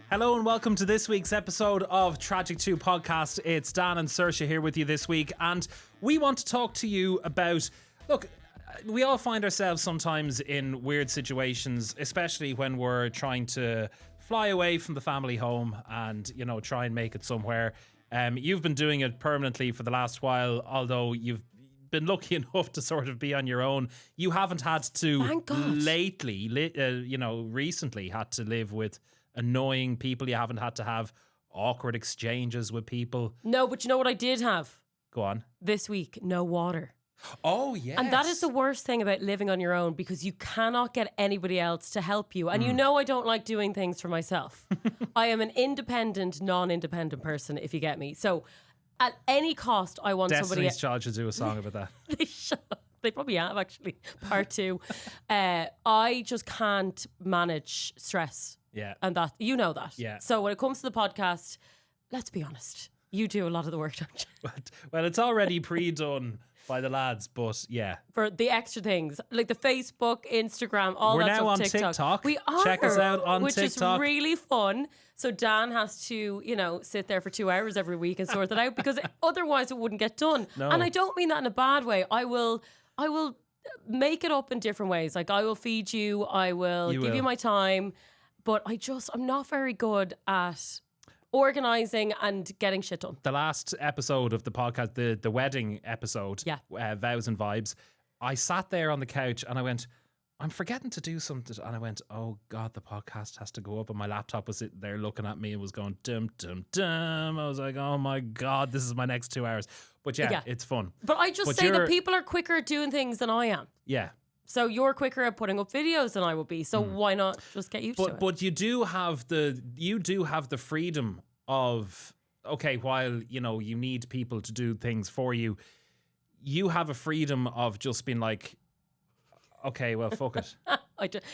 Hello and welcome to this week's episode of Tragic 2 Podcast. It's Dan and Sursh here with you this week, and we want to talk to you about, look, we all find ourselves sometimes in weird situations, especially when we're trying to fly away from the family home and, you know, try and make it somewhere. You've been doing it permanently for the last while, although you've been lucky enough to sort of be on your own. You haven't had to recently had to live with annoying people. You haven't had to have awkward exchanges with people. No, but you know what I did have? Go on. This week, no water. Oh, yes. And that is the worst thing about living on your own, because you cannot get anybody else to help you. And you know I don't like doing things for myself. I am an independent, non-independent person, if you get me. So at any cost, I want somebody... Destiny's Child should do a song about that. They should. They probably have, actually. Part 2. I just can't manage stress. Yeah. And that, you know that. Yeah. So when it comes to the podcast, let's be honest. You do a lot of the work, don't you? Well, it's already pre-done by the lads, but yeah. For the extra things, like the Facebook, Instagram, all We're that now stuff, on TikTok. We are. Check us out on which TikTok. Which is really fun. So Dan has to, sit there for 2 hours every week and sort that out, because otherwise it wouldn't get done. No. And I don't mean that in a bad way. I will make it up in different ways. Like I will feed you. I will give you my time. But I'm not very good at organising and getting shit done. The last episode of the podcast, the wedding episode, Vows and Vibes, I sat there on the couch and I went, I'm forgetting to do something. And I went, oh God, the podcast has to go up. And my laptop was sitting there looking at me and was going, dum, dum, dum. I was like, oh my God, this is my next 2 hours. But yeah. It's fun. But I just say that people are quicker at doing things than I am. Yeah. So you're quicker at putting up videos than I will be. So why not just get used to it? But you do have the freedom of, okay, while you need people to do things for you, you have a freedom of just being like, okay, well, fuck it.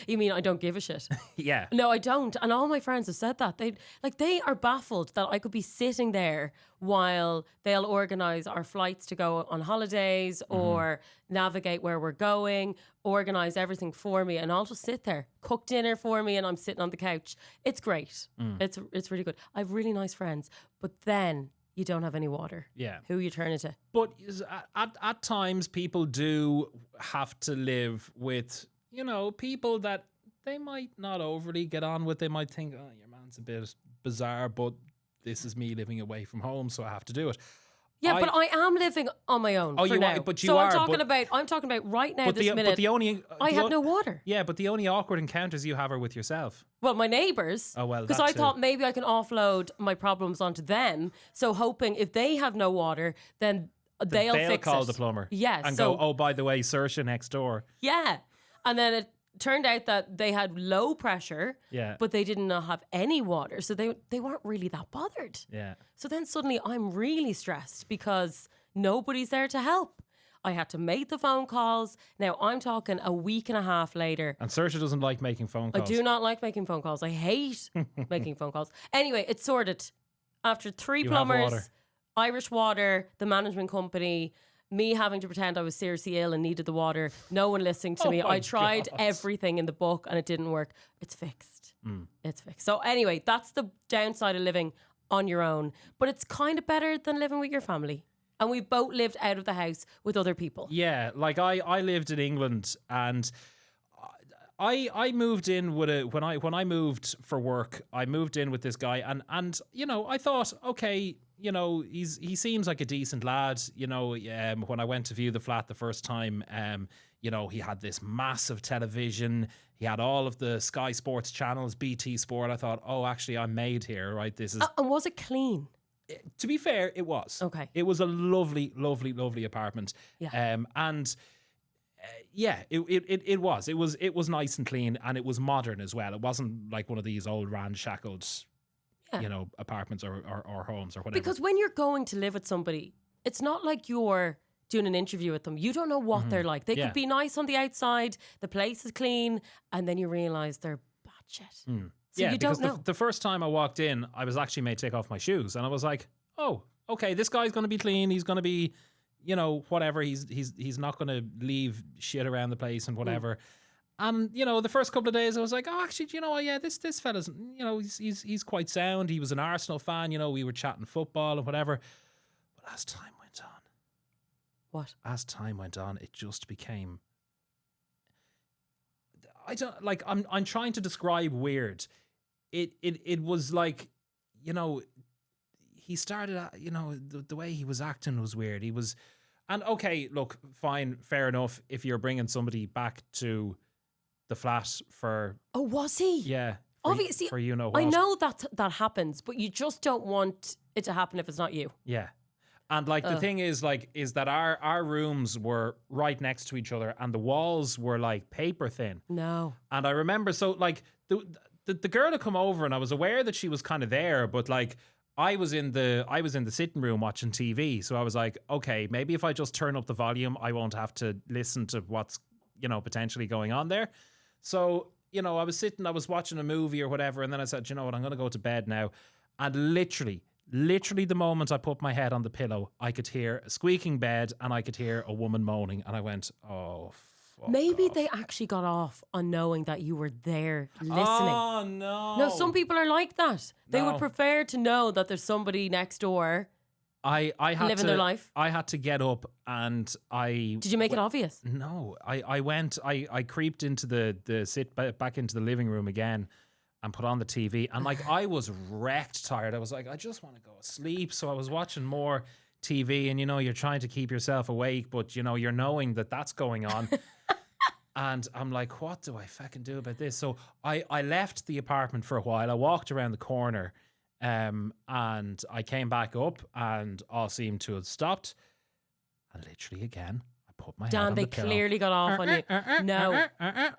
You mean I don't give a shit? Yeah. No, I don't. And all my friends have said that. They are baffled that I could be sitting there while they'll organise our flights to go on holidays or navigate where we're going, organise everything for me, and I'll just sit there, cook dinner for me, and I'm sitting on the couch. It's great. It's really good. I have really nice friends. But then you don't have any water. Yeah. Who you turn it to? But at times people do have to live with, people that they might not overly get on with. They might think, oh, your man's a bit bizarre, but this is me living away from home, so I have to do it. Yeah, but I am living on my own for now. But you so are. I'm talking about right now, this minute. But I have no water. Yeah, but the only awkward encounters you have are with yourself. Well, my neighbours. Oh, well, because I thought maybe I can offload my problems onto them. So hoping if they have no water, then they'll fix it. They'll call the plumber. Yeah. And go, oh, by the way, Sursh next door. Yeah. And then it turned out that they had low pressure, but they did not have any water. So they weren't really that bothered. Yeah. So then suddenly I'm really stressed because nobody's there to help. I had to make the phone calls. Now I'm talking a week and a half later. And Sursh doesn't like making phone calls. I do not like making phone calls. I hate making phone calls. Anyway, it's sorted. After 3 plumbers, Irish Water, the management company, me having to pretend I was seriously ill and needed the water, no one listening to me. I tried everything in the book and it didn't work. It's fixed. It's fixed. So anyway, that's the downside of living on your own. But it's kind of better than living with your family. And we both lived out of the house with other people. Yeah, like I lived in England and I moved in with when I moved for work, I moved in with this guy and I thought, okay, he seems like a decent lad. When I went to view the flat the first time, he had this massive television. He had all of the Sky Sports channels, BT Sport. I thought, oh, actually, I'm made here, right? This is. And was it clean? To be fair, it was. Okay. It was a lovely, lovely, lovely apartment. Yeah. It was. It was nice and clean, and it was modern as well. It wasn't like one of these old ramshackled, apartments or homes or whatever. Because when you're going to live with somebody, it's not like you're doing an interview with them. You don't know what they're like. They could be nice on the outside, the place is clean, and then you realise they're bad shit. So you don't know. The first time I walked in, I was actually made take off my shoes, and I was like, "Oh, okay, this guy's going to be clean. He's going to be, whatever. He's not going to leave shit around the place and whatever." And the first couple of days I was like, oh, actually, yeah, this fella's, he's quite sound. He was an Arsenal fan. We were chatting football and whatever. But as time went on, What? As time went on, it just became. I don't like. I'm trying to describe weird. It was like, he started. The way he was acting was weird. He was, and okay, look, fine, fair enough. If you're bringing somebody back to the flat for. Oh, was he? Yeah. Obviously, for you know what. I know that happens, but you just don't want it to happen if it's not you. Yeah. And like the thing is that our rooms were right next to each other and the walls were like paper thin. No. And I remember, so like the girl had come over and I was aware that she was kind of there, but like I was in the sitting room watching TV. So I was like, okay, maybe if I just turn up the volume, I won't have to listen to what's, potentially going on there. So, I was watching a movie or whatever. And then I said, you know what, I'm going to go to bed now. And literally the moment I put my head on the pillow, I could hear a squeaking bed and I could hear a woman moaning. And I went, oh, fuck Maybe off. they actually got off on knowing that you were there listening. Oh, no. No, some people are like that. They No. would prefer to know that there's somebody next door I had living to, their life. I had to get up and I... Did you make it obvious? No, I creeped into back into the living room again and put on the TV. And like, I was wrecked tired. I was like, I just want to go to sleep. So I was watching more TV and, you're trying to keep yourself awake, but, you're knowing that that's going on. And I'm like, what do I fucking do about this? So I left the apartment for a while. I walked around the corner and I came back up and all seemed to have stopped. And literally again, I put my head on the pillow. Dan, they clearly got off on you. No.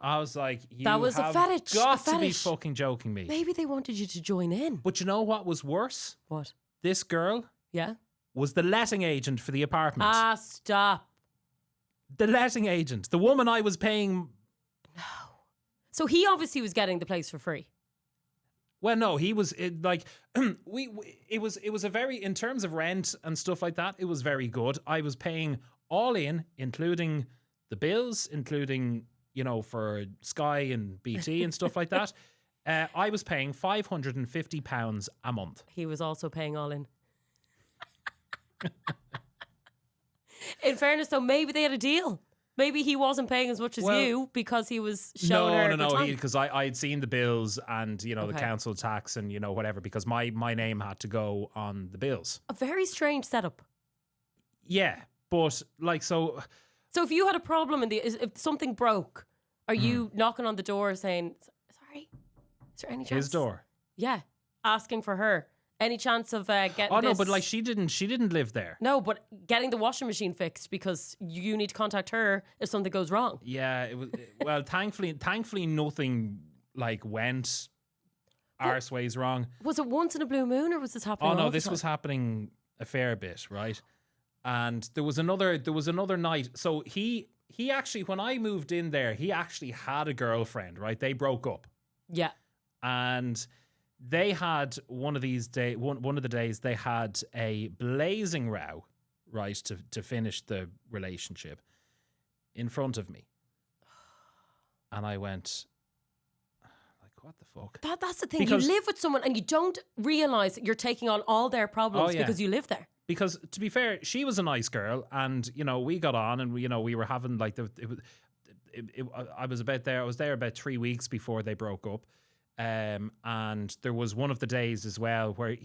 I was like, That was a fetish. Got to be fucking joking me. Maybe they wanted you to join in. But you know what was worse? What? This girl Yeah? was the letting agent for the apartment. Ah, stop. The letting agent. The woman I was paying. No. So he obviously was getting the place for free. Well, no, he was it was a very, in terms of rent and stuff like that, it was very good. I was paying all in, including the bills, including, for Sky and BT and stuff like that. I was paying £550 a month. He was also paying all in. In fairness, though, maybe they had a deal. Maybe he wasn't paying as much as you because he was showing her. No, because I had seen the bills and, the council tax and, whatever, because my name had to go on the bills. A very strange setup. Yeah, but like, so if you had a problem if something broke, are you knocking on the door saying, sorry, is there any chance? His door? Yeah, asking for her. Any chance of getting Oh, no, this? but like she didn't live there. No, but getting the washing machine fixed because you need to contact her if something goes wrong. Yeah, it was, well, thankfully nothing like went arseways wrong. Was it once in a blue moon or was this happening all Oh, no, the this time? was happening a fair bit, right? And there was another night. So he actually, when I moved in there, he actually had a girlfriend, right? They broke up. Yeah. And they had one of these one of the days they had a blazing row, right, to finish the relationship in front of me. And I went, like, what the fuck? That's the thing. Because you live with someone and you don't realise you're taking on all their problems because you live there. Because to be fair, she was a nice girl and, we got on and, we were having like I was there about 3 weeks before they broke up. And there was one of the days as well where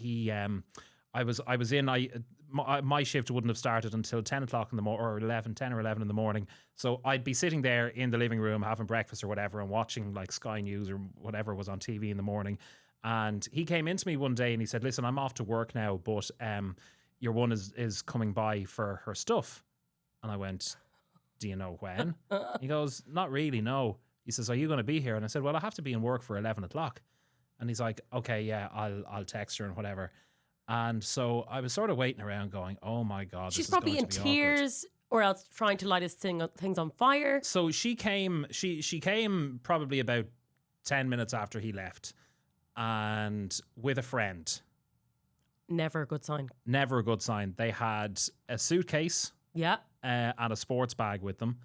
my shift wouldn't have started until 10 o'clock in the morning, or 10 or 11 in the morning. So I'd be sitting there in the living room having breakfast or whatever and watching like Sky News or whatever was on TV in the morning. And he came into me one day and he said, listen, I'm off to work now, but your one is coming by for her stuff. And I went, do you know when? He goes, not really, no. He says, are you going to be here? And I said, well, I have to be in work for 11 o'clock. And he's like, okay, yeah, I'll text her and whatever. And so I was sort of waiting around going, oh my God. She's probably in tears or else trying to light his things on fire. So she came probably about 10 minutes after he left and with a friend. Never a good sign. Never a good sign. They had a suitcase. Yeah. And a sports bag with them.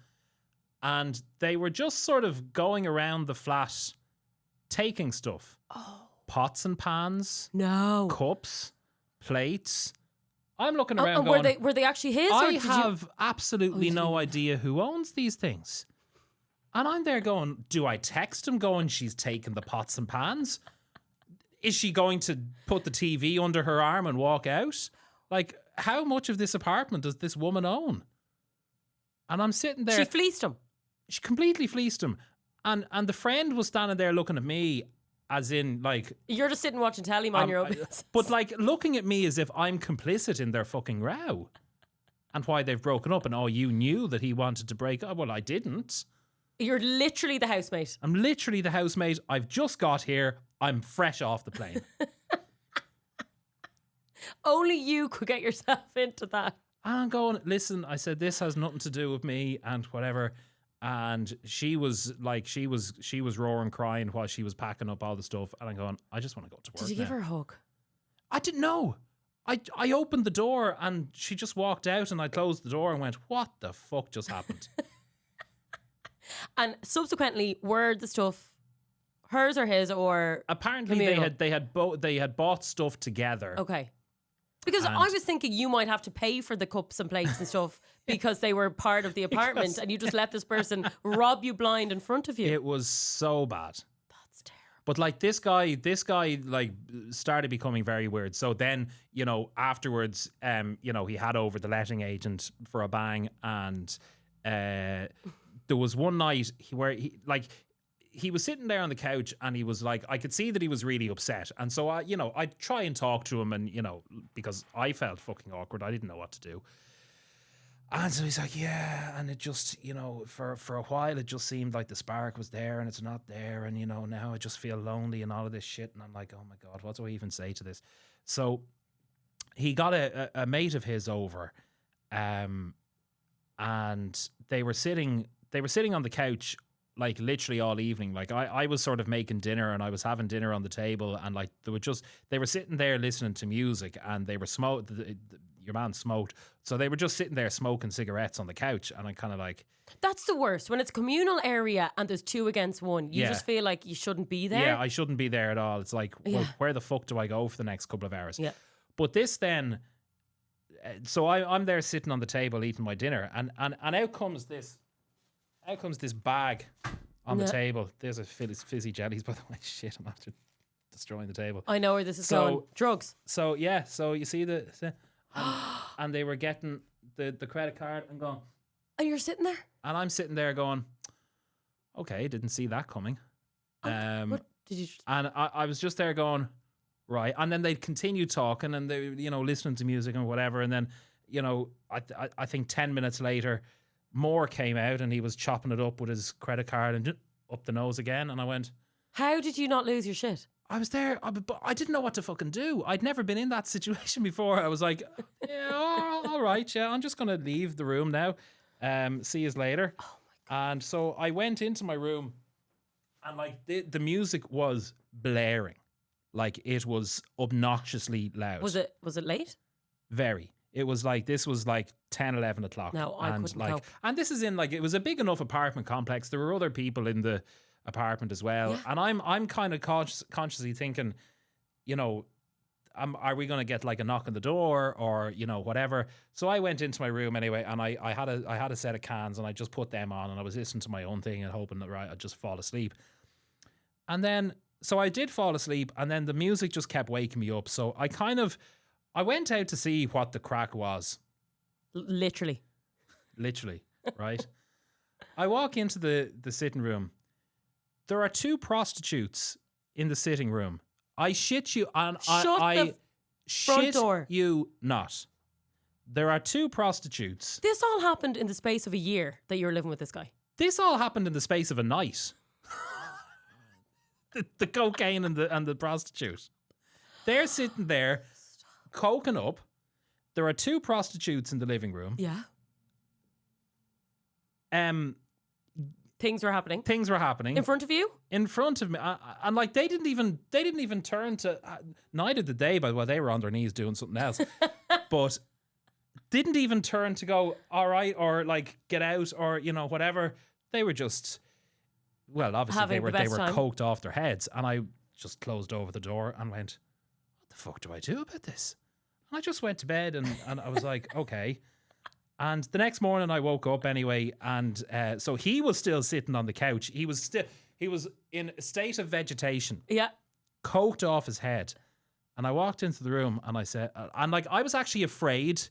and they were just sort of going around the flat taking stuff. Oh. Pots and pans, No. cups, plates. I'm looking around And going, were they actually his? I or did have absolutely no you? idea who owns these things. And I'm there going, do I text him going, she's taking the pots and pans? Is she going to put the TV under her arm and walk out? Like, how much of this apartment does this woman own? And I'm sitting there. She fleeced him. She completely fleeced him. And the friend was standing there looking at me as in, like... You're just sitting watching telly, man, your own business. But, like, looking at me as if I'm complicit in their fucking row. And why they've broken up. And, oh, you knew that he wanted to break up. Well, I didn't. You're literally the housemate. I'm literally the housemate. I've just got here. I'm fresh off the plane. Only you could get yourself into that. And I'm going, listen, I said, this has nothing to do with me and whatever. And she was like, she was roaring, crying while she was packing up all the stuff. And I'm going, I just want to go to work. Did you give her a hug? I didn't know. I opened the door and she just walked out and I closed the door and went, what the fuck just happened? And subsequently, were the stuff hers or his, or apparently communal? they had bought stuff together. Okay. Because I was thinking you might have to pay for the cups and plates and stuff because they were part of the apartment and you just let this person rob you blind in front of you. It was so bad. That's terrible. But like this guy like started becoming very weird. So then, you know, afterwards, you know, he had over the letting agent for a bang, and there was one night where he was sitting there on the couch and he was like, I could see that he was really upset. And so I'd try and talk to him, and, you know, because I felt fucking awkward. I didn't know what to do. And so he's like, yeah. And it just, you know, for a while, it just seemed like the spark was there and it's not there. And, you know, now I just feel lonely and all of this shit. And I'm like, oh my God, what do I even say to this? So he got a mate of his over, and they were sitting on the couch like literally all evening. Like I was sort of making dinner and I was having dinner on the table, and like they were sitting there listening to music, and they were your man smoked, so they were just sitting there smoking cigarettes on the couch, and I kind of like, that's the worst when it's communal area and there's 2 against 1. You just feel like you shouldn't be there. Yeah, I shouldn't be there at all. It's like, well, where the fuck do I go for the next couple of hours? Yeah. But this then, so I'm there sitting on the table eating my dinner, and out comes this bag on the table. There's a fizzy jellies, by the way. Shit, I'm after destroying the table. I know where this is going. Drugs. So yeah, so you see and they were getting the credit card and going. And you're sitting there? And I'm sitting there going, okay, didn't see that coming. What did you? And I was just there going, right. And then they'd continue talking and they, you know, listening to music and whatever. And then, you know, I think 10 minutes later, more came out and he was chopping it up with his credit card and up the nose again. And I went, how did you not lose your shit? I was there, but I didn't know what to fucking do. I'd never been in that situation before. I was like, yeah, all right, yeah, I'm just going to leave the room now. See you later. Oh my God. And so I went into my room, and like the music was blaring. Like it was obnoxiously loud. Was it late? Very. It was like, this was like 10, 11 o'clock. No, I couldn't cope. And this is in like, it was a big enough apartment complex. There were other people in the apartment as well. Yeah. And I'm kind of consciously thinking, you know, are we going to get like a knock on the door or, you know, whatever. So I went into my room anyway, and I had a set of cans, and I just put them on, and I was listening to my own thing and hoping that I'd just fall asleep. And then, so I did fall asleep, and then the music just kept waking me up. So I went out to see what the crack was. Literally, right? I walk into the sitting room. There are 2 prostitutes in the sitting room. I shit you, and I shit door. You not. There are 2 prostitutes. This all happened in the space of a year that you were living with this guy. This all happened in the space of a night. the cocaine and the prostitute. They're sitting there, coking up. There are 2 prostitutes in the living room. Yeah. Things were happening. In front of you? In front of me. And like, they didn't even turn to, neither did they, by the way, they were on their knees doing something else. But didn't even turn to go, all right, or like get out, or, you know, whatever. they were just, well, obviously Having they the were best time. coked off their heads, and I just closed over the door and went, what the fuck do I do about this? And I just went to bed, and I was like, okay. And the next morning I woke up anyway, and so he was still sitting on the couch. He was in a state of vegetation, Yeah. coked off his head. And I walked into the room and I said, and like I was actually afraid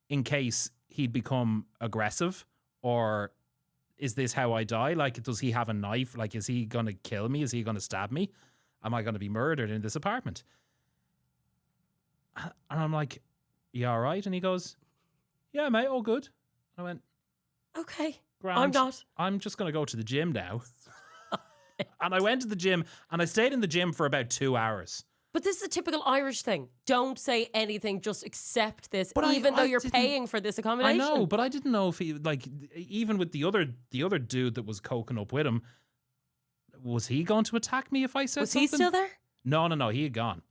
in case he'd become aggressive, or is this how I die? Like, does he have a knife? Like, is he going to kill me? Is he going to stab me? Am I going to be murdered in this apartment? And I'm like, you all right? And he goes, yeah, mate, all good. I went, Okay. grand. I'm not. I'm just going to go to the gym now. And I went to the gym and I stayed in the gym for about 2 hours. But this is a typical Irish thing. Don't say anything. Just accept this, But even though I you're didn't- paying for this accommodation. I know, but I didn't know if he, like, even with the other dude that was coking up with him, was he going to attack me if I said Was something? he still there? No, he had gone.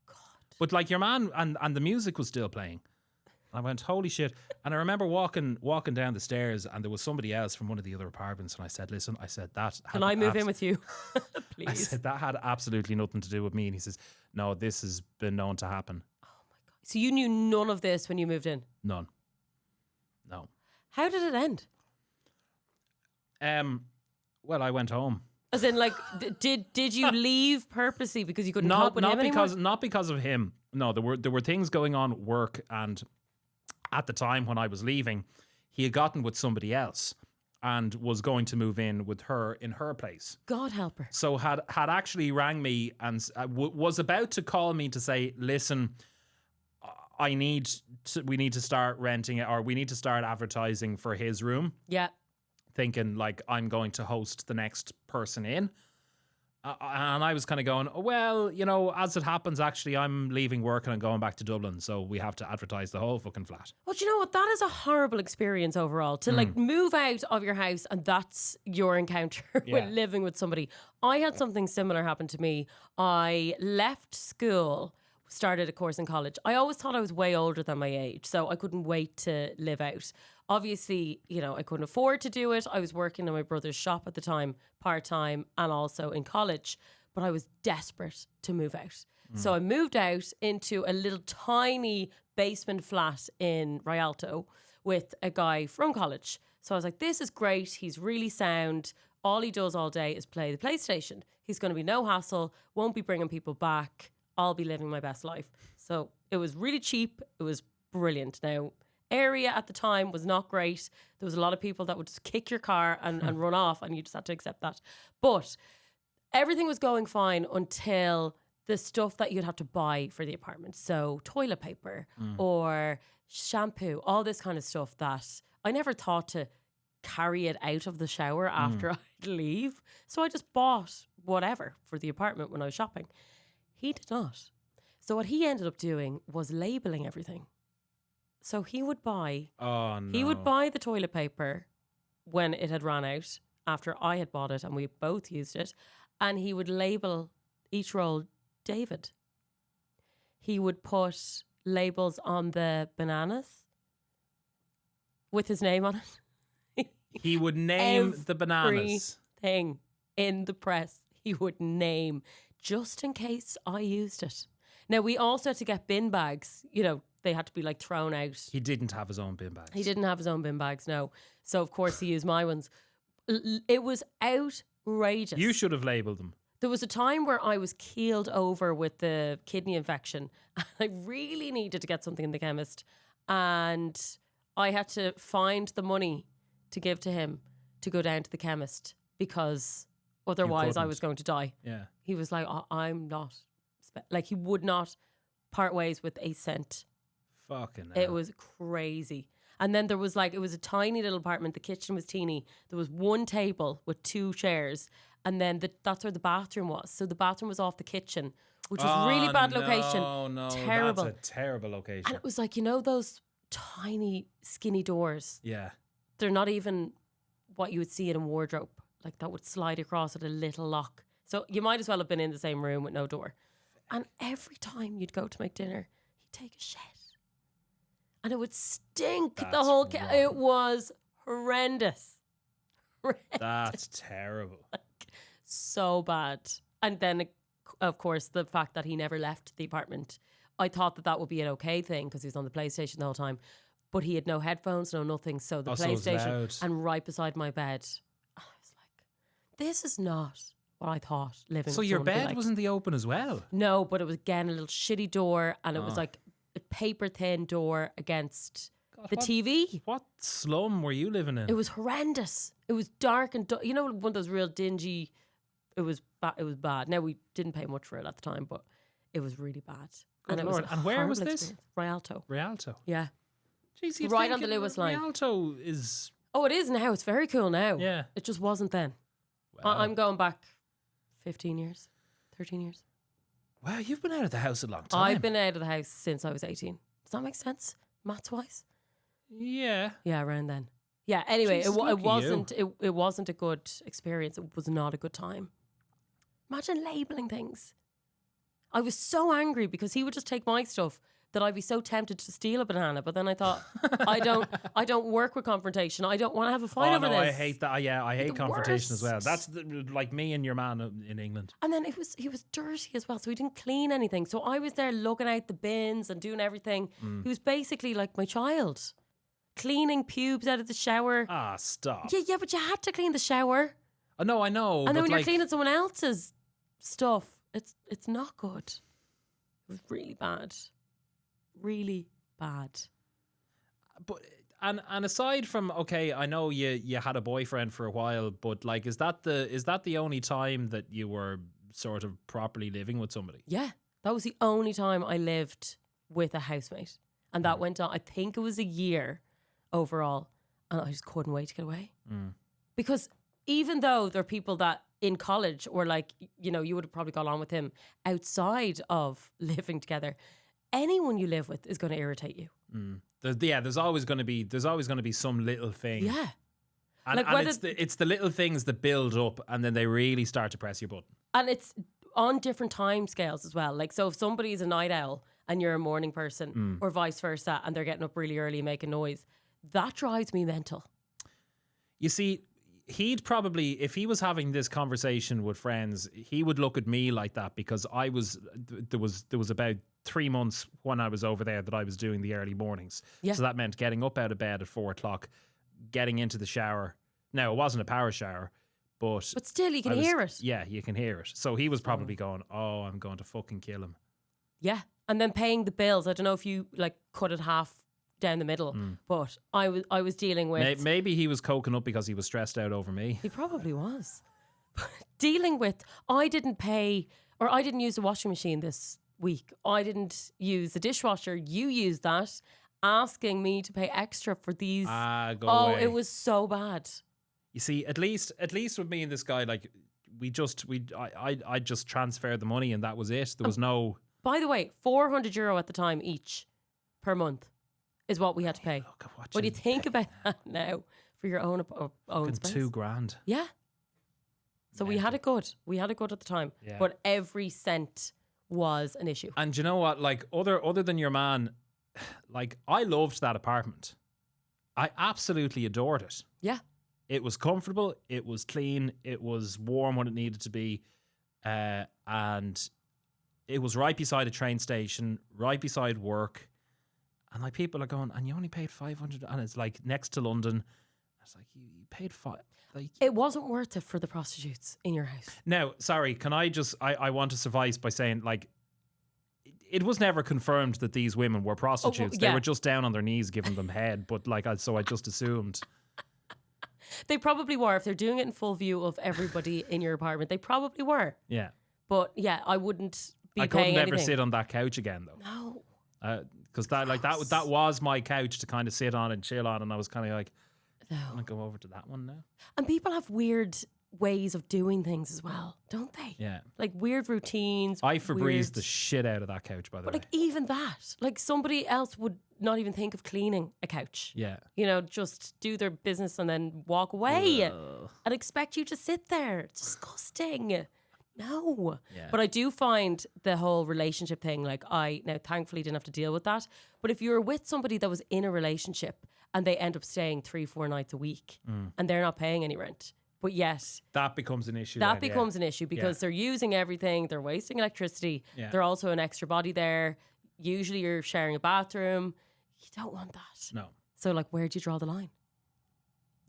God. But like your man and the music was still playing. I went, holy shit. And I remember walking down the stairs, and there was somebody else from one of the other apartments, and I said, listen, that Can I move in with you? Please. I said, that had absolutely nothing to do with me. And he says, no, this has been known to happen. Oh my God. So you knew none of this when you moved in? None. No. How did it end? Well, I went home. As in, like, did you leave purposely because you couldn't cope with him anymore? Not because of him. No, there were things going on at work, and at the time when I was leaving, he had gotten with somebody else and was going to move in with her in her place. God help her. So had actually rang me and was about to call me to say, listen, we need to start renting it, or we need to start advertising for his room. Yeah. Thinking like I'm going to host the next person in. And I was kind of going, well, you know, as it happens, actually, I'm leaving work and I'm going back to Dublin. So we have to advertise the whole fucking flat. Well, do you know what? That is a horrible experience overall. To like move out of your house and that's your encounter with living with somebody. I had something similar happen to me. I left school, started a course in college. I always thought I was way older than my age, so I couldn't wait to live out. Obviously, you know, I couldn't afford to do it. I was working in my brother's shop at the time, part-time, and also in college. But I was desperate to move out. So I moved out into a little tiny basement flat in Rialto with a guy from college. So I was like, this is great. He's really sound. All he does all day is play the PlayStation. He's going to be no hassle, won't be bringing people back. I'll be living my best life. So it was really cheap. It was brilliant. Now, area at the time was not great. There was a lot of people that would just kick your car and run off, and you just had to accept that. But everything was going fine until the stuff that you'd have to buy for the apartment. So toilet paper or shampoo, all this kind of stuff that I never thought to carry it out of the shower after I'd leave. So I just bought whatever for the apartment when I was shopping. He did not. So what he ended up doing was labeling everything. So he would buy the toilet paper when it had run out after I had bought it and we both used it, and he would label each roll David. He would put labels on the bananas with his name on it. He would name the bananas. Everything in the press he would name just in case I used it. Now, we also had to get bin bags, you know, they had to be like thrown out. He didn't have his own bin bags. He didn't have his own bin bags, no. So, of course, he used my ones. It was outrageous. You should have labelled them. There was a time where I was keeled over with the kidney infection. I really needed to get something in the chemist. And I had to find the money to give to him to go down to the chemist because otherwise I was going to die. Yeah. He was like, I'm not. Like, he would not part ways with a cent. Fucking hell. It was crazy. And then there was like, it was a tiny little apartment. The kitchen was teeny. There was one table with 2 chairs. And then that's where the bathroom was. So the bathroom was off the kitchen, which was really bad location. No, terrible. That's a terrible location. And it was like, you know, those tiny, skinny doors. Yeah. They're not even what you would see in a wardrobe. Like, that would slide across at a little lock. So you might as well have been in the same room with no door. And every time you'd go to make dinner, he'd take a shit. And it would stink the whole... It was horrendous. That's terrible. So bad. And then, of course, the fact that he never left the apartment. I thought that would be an okay thing because he was on the PlayStation the whole time. But he had no headphones, no nothing. So the PlayStation and right beside my bed. I was like, this is not what I thought living So with your someone would be bed like. wasn't the open as well? No, but it was again a little shitty door and it was like a paper thin door against the TV. What slum were you living in? It was horrendous. It was dark and you know, one of those real dingy. It was bad. Now we didn't pay much for it at the time, but it was really bad. Good and Lord. it was And where was this? Rialto. Rialto. Yeah. Jeez, you'd Right think on the Lewis line. Rialto is... Oh, it is now. It's very cool now. Yeah. It just wasn't then. Wow. I'm going back 15 years, 13 years. Wow, you've been out of the house a long time. I've been out of the house since I was 18. Does that make sense? Maths-wise? Yeah. Yeah, around then. Yeah, anyway, Jeez, look at it wasn't a good experience. It was not a good time. Imagine labelling things. I was so angry because he would just take my stuff that I'd be so tempted to steal a banana. But then I thought, I don't work with confrontation. I don't want to have a fight over this. I hate that. Yeah, I hate The confrontation as well. worst. That's like me and your man in England. And then he was dirty as well, so he didn't clean anything. So I was there looking out the bins and doing everything. He was basically like my child, cleaning pubes out of the shower. Ah, stop. Yeah, but you had to clean the shower. No, I know. And then but when you're like, cleaning someone else's stuff, it's not good. It was really bad. Really bad. But and aside from, okay, I know you had a boyfriend for a while, but like, is that the only time that you were sort of properly living with somebody? Yeah, that was the only time I lived with a housemate, and that went on. I think it was a year overall, and I just couldn't wait to get away. Because even though there are people that in college or like, you know, you would have probably gone on with him outside of living together, anyone you live with is going to irritate you. There's always going to be some little thing. Yeah. And, Like and whether- it's the little things that build up and then they really start to press your button. And it's on different time scales as well. Like, so if somebody's a night owl and you're a morning person or vice versa, and they're getting up really early and making noise, that drives me mental. You see, he'd probably, if he was having this conversation with friends, he would look at me like that because there was about 3 months when I was over there that I was doing the early mornings. Yeah. So that meant getting up out of bed at 4 o'clock, getting into the shower. Now, it wasn't a power shower, but still, you can hear it. Yeah, you can hear it. So he was probably going, oh, I'm going to fucking kill him. Yeah. And then paying the bills. I don't know if you like cut it half down the middle, but I was dealing with... Maybe he was coking up because he was stressed out over me. He probably was. Dealing with, I didn't pay, or I didn't use the washing machine this week. I didn't use the dishwasher. You used that, asking me to pay extra for these. Go oh, away. it was so bad. You see, at least with me and this guy, like I just transferred the money and that was it. There was no... By the way, €400 at the time each per month is what we had to pay. Look at what When you think about that now for your own space. $2,000. Yeah. So we had it good. We had it good at the time. Yeah. But every cent was an issue. And you know what? Like, other than your man, like, I loved that apartment. I absolutely adored it. Yeah. It was comfortable. It was clean. It was warm when it needed to be. And it was right beside a train station, right beside work. And like, people are going, and you only paid 500, and it's like next to London. It's like, you paid five. Like, It wasn't worth it for the prostitutes in your house. now, sorry, can I just, I want to suffice by saying, like, it was never confirmed that these women were prostitutes. yeah. They were just down on their knees giving them head, but like, so I just assumed. They probably were. If they're doing it in full view of everybody in your apartment, they probably were. Yeah. But yeah, I wouldn't be I paying couldn't ever anything. sit on that couch again, though. No. Because that was my couch to kind of sit on and chill on, and I was kind of like, No. I'm going to go over to that one now. And people have weird ways of doing things as well, don't they? Yeah. Like weird routines. I Febrezed weird... the shit out of that couch, by the But way. like even that, like somebody else would not even think of cleaning a couch. Yeah. You know, just do their business and then walk away Ugh. and expect you to sit there. It's disgusting. No. Yeah. But I do find the whole relationship thing, like I now thankfully didn't have to deal with that. But if you're with somebody that was in a relationship and they end up staying 3-4 nights a week and they're not paying any rent, but yet that becomes an issue. that becomes an issue because they're using everything, they're wasting electricity, they're also an extra body there. Usually you're sharing a bathroom. You don't want that. No. So like, where do you draw the line?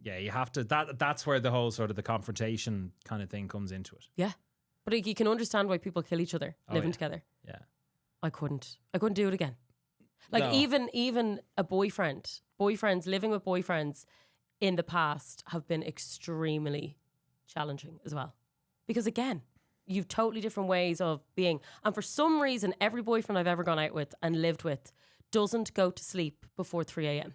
Yeah, you have to. That's where the whole sort of the confrontation kind of thing comes into it. Yeah. But like, you can understand why people kill each other living together. Yeah. I couldn't do it again. Like even a boyfriends living with boyfriends in the past have been extremely challenging as well. Because again, you've totally different ways of being. And for some reason, every boyfriend I've ever gone out with and lived with doesn't go to sleep before 3 a.m.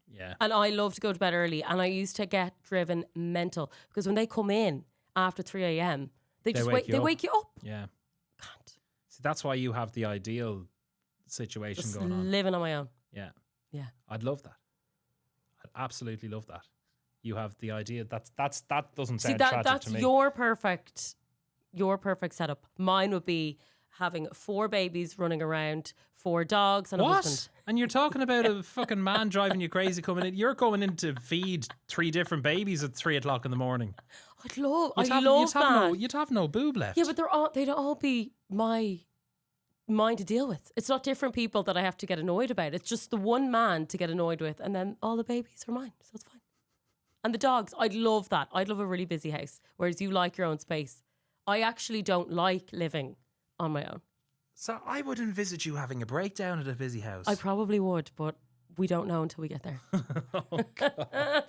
Yeah. And I love to go to bed early. And I used to get driven mental because when they come in after 3 a.m., they wake you up. Yeah. Can't. See, that's why you have the ideal situation Just going on. living on my own. Yeah. Yeah. I'd love that. I'd absolutely love that. You have the idea. That doesn't sound tragic that's to me. your perfect setup. Mine would be having 4 babies running around, 4 dogs, and a husband. And you're talking about a fucking man driving you crazy coming in. You're going in to feed 3 different babies at 3 o'clock in the morning. I love that. You'd have no boob left. Yeah, but they'd all be mine to deal with. It's not different people that I have to get annoyed about. It's just the one man to get annoyed with, and then all the babies are mine, so it's fine. And the dogs, I'd love that. I'd love a really busy house, whereas you like your own space. I actually don't like living on my own. So I would envisage you having a breakdown at a busy house. I probably would, but we don't know until we get there. Oh, God.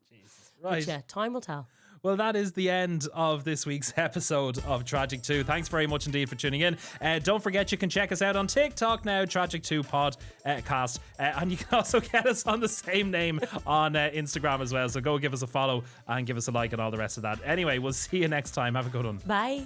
Jesus. Right. But yeah, time will tell. Well, that is the end of this week's episode of Tragic 2. Thanks very much indeed for tuning in. Don't forget you can check us out on TikTok now, Tragic 2 Podcast. And you can also get us on the same name on Instagram as well. So go give us a follow and give us a like and all the rest of that. Anyway, we'll see you next time. Have a good one. Bye.